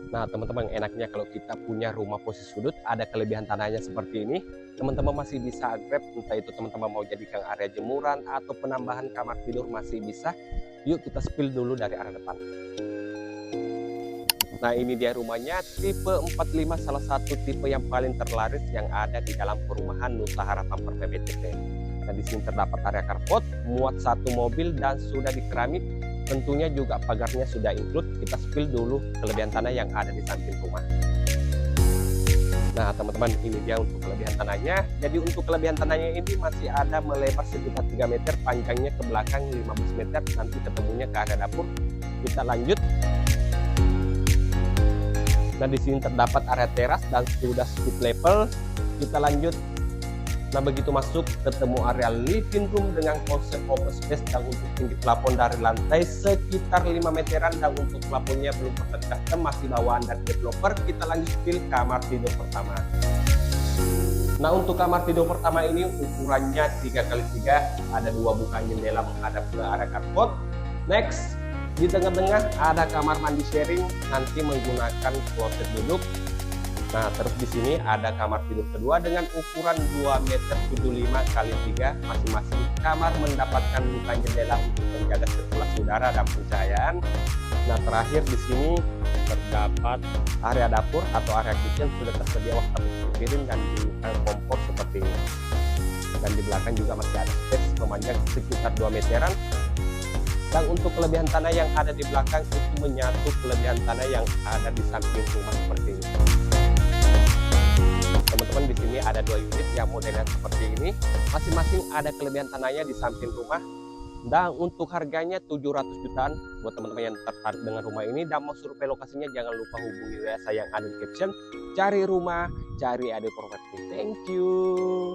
Nah, teman-teman, enaknya kalau kita punya rumah posisi sudut, ada kelebihan tanahnya seperti ini, teman-teman masih bisa grab, entah itu teman-teman mau jadikan area jemuran atau penambahan kamar tidur masih bisa. Yuk kita spill dulu dari arah depan. Nah, ini dia rumahnya, tipe 45, salah satu tipe yang paling terlaris yang ada di dalam perumahan Nusa Harapan per PBTT. Nah, di sini terdapat area carport, muat satu mobil dan sudah dikeramik. Tentunya juga pagarnya sudah include. Kita spill dulu kelebihan tanah yang ada di samping rumah. Nah, teman-teman, ini dia untuk kelebihan tanahnya. Jadi untuk kelebihan tanahnya ini masih ada melebar sekitar 3 meter, panjangnya ke belakang 15 meter, nanti ketemunya ke area dapur. Kita lanjut. Nah, di sini terdapat area teras dan sudah split level. Kita lanjut. Nah, begitu masuk ketemu area living room dengan konsep open space, dan untuk tinggi plafon dari lantai sekitar 5 meteran, dan untuk plafonnya belum pernah custom, masih bawaan dari developer. Kita lanjut spill kamar tidur pertama. Nah, untuk kamar tidur pertama ini ukurannya 3x3, ada 2 buka jendela menghadap ke area carport. Next, di tengah-tengah ada kamar mandi sharing, nanti menggunakan kloset duduk. Nah, terus di sini ada kamar tidur kedua dengan ukuran 2,75 m x 3, masing-masing kamar mendapatkan buka jendela untuk menjaga sirkulasi udara dan pencahayaan. Nah, terakhir di sini terdapat area dapur atau area kitchen, sudah tersedia wastafel piring dan kompor seperti ini. Dan di belakang juga masih ada space memanjang sekitar 2 meteran. Dan untuk kelebihan tanah yang ada di belakang itu menyatu kelebihan tanah yang ada di samping rumah seperti ini. Teman-teman, di sini ada 2 unit yang modelnya seperti ini, masing-masing ada kelebihan tanahnya di samping rumah. Dan untuk harganya 700 jutaan. Buat teman-teman yang tertarik dengan rumah ini dan mau survei lokasinya, jangan lupa hubungi WA saya yang ada di caption. Cari rumah, cari ade properti. Thank you.